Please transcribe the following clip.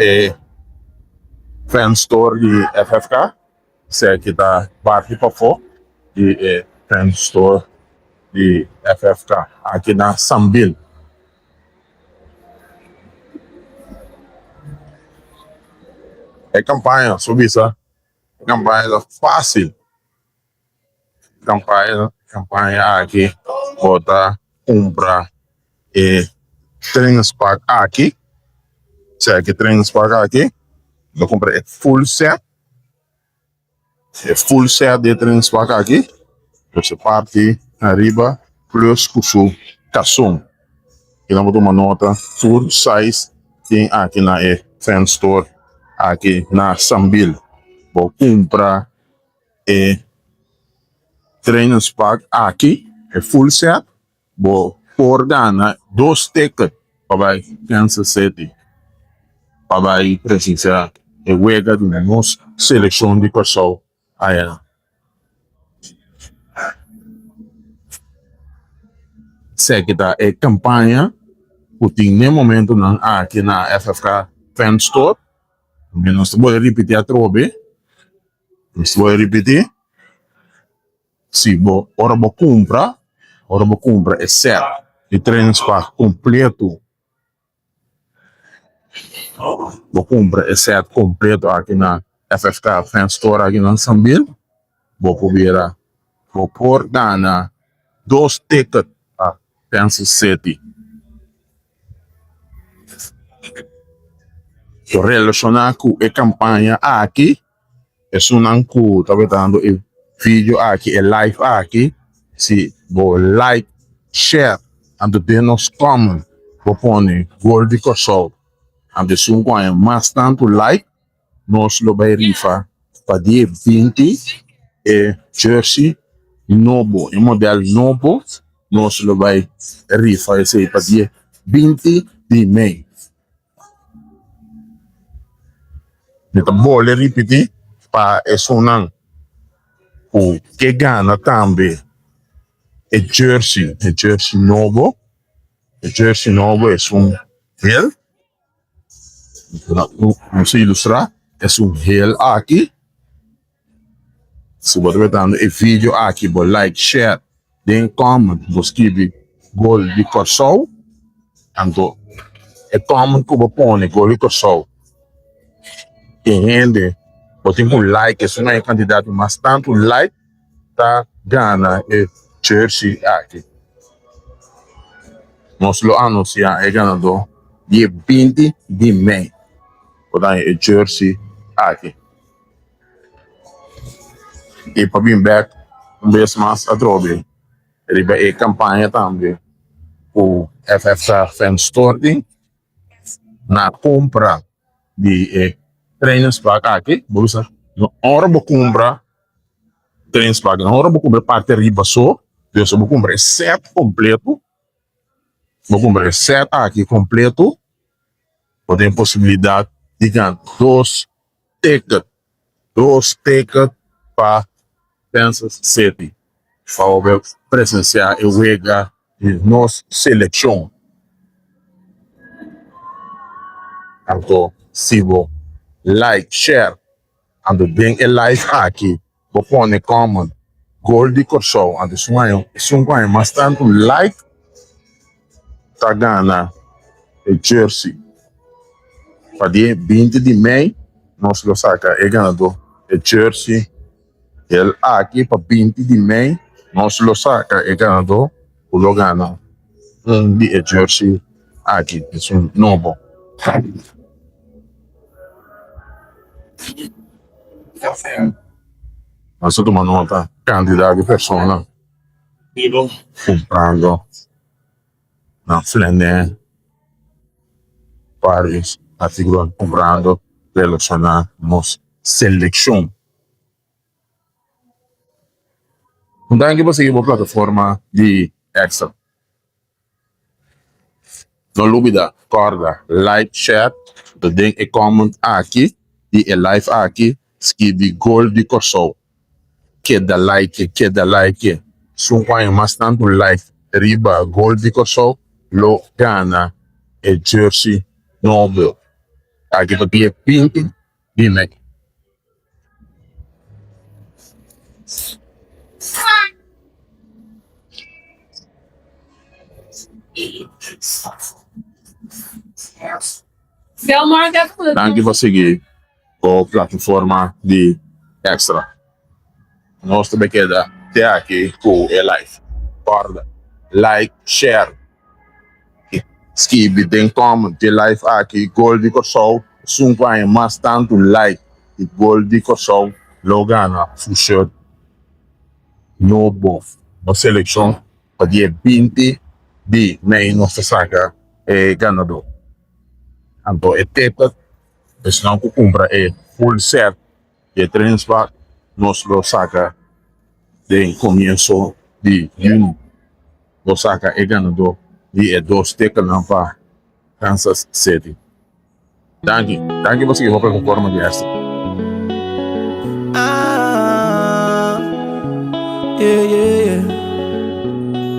é fan store de FFK, se que tá parte para fora e é fan store de FFK aqui na Sambil. É campanha, subisa, campanha fácil, campanha aqui, bota, compra e transpar aqui, se que transpar aqui, eu comprei full set de transpar aqui, você parte arriba plus custo caçom. E nós vamos uma nota full size tem aqui na fan store aqui na Sambil. Vou comprar transpar aqui é full set, vou por gana 2 tickets para Kansas City para precisar e wega de nossa seleção de pessoal aí. Se que tá é campanha o tem nem momento não aqui na FFK Fan Store, nós vou repetir a trobe, nós vou repetir, se vou ora vou compra é certo, de transpar completo, vou compra é certo completo aqui na FFK Fan Store aqui na Sambil, vou cobrir, vou pôr na 2 tickets a Kansas City. Relacionar com a campanha aqui, é sunanku, tá vendo o vídeo aqui, é live aqui, se vou like, share, and then nos comment, vou pôr gol de Kosovo, and sun com a mais tanto like, nós lo vai rifa, para dia 20, jersey novo, modelo novo, nós lo vai rifa, esse para dia 20 de maio. Então, vou repetir para sonar o que ganha também é jersey novo. O jersey novo é heel. Vamos ilustrar. É heel aqui. Se você está vendo o vídeo aqui, vou like, share, then comment, vou escrever gol de Kosovo. Então, é comment que eu vou pôr gol de Kosovo. Quem rende, botem um like, isso não é candidato, mas tanto like tá ganha e jersey aqui. Nós lo anunciamos é ganhador dia 20 de maio. Portanto, é jersey aqui. E para vir back, vez mais a droga. Ele vai campanha também. O FFK Fan Store na compra de treinos para aqui, bolsa. Na hora vou comprar treinos para na hora vou comprar parte riba só, depois vou comprar set completo, vou comprar set aqui completo, tem possibilidade de ganhar 2 tickets para Kansas City, para presenciar e jogar de nossa seleção. Então, se vou like, share, and bem é live aqui, vou pôr comment, gol de Kosovo, and sunguai, mas tanto like, tá ganhando o jersey. Para dia 20 de maio, nós lo saca é ganhador o jersey. Ele aqui para 20 de maio, nós lo saca é ganhador, o lo ganha de jersey aqui, é novo. Nós tomamos nota, quantidade de pessoas comprando na Flené, vários artigos comprando relacionados à nossa seleção. Então, aqui você tem uma plataforma de Excel. Não dúvida, corda, like, share, tem e comment aqui, e live aqui, escreve gol de Kosovo. Que dá like. São mais tanto like, riba, gol de Kosovo, lo gana e jersey novo. Aqui para dia 20 de maio. Danke voor seguir a plataforma de Extra. Nós também queda até aqui com a live. Guarda, like, share, escreve, tem como de live aqui, gol de Kosovo, vai mais tanto like, e gol de Kosovo, Logana, Fushot, no bof. Na seleção, para dia 20 de maio, nossa saga é ganador. Então, é teta, se não compra é full set, e transfer, nosso saga de começo de junho. Osaka é ganador de dois teclas para Kansas City. Danke você vai para a forma de esta. Yeah, yeah.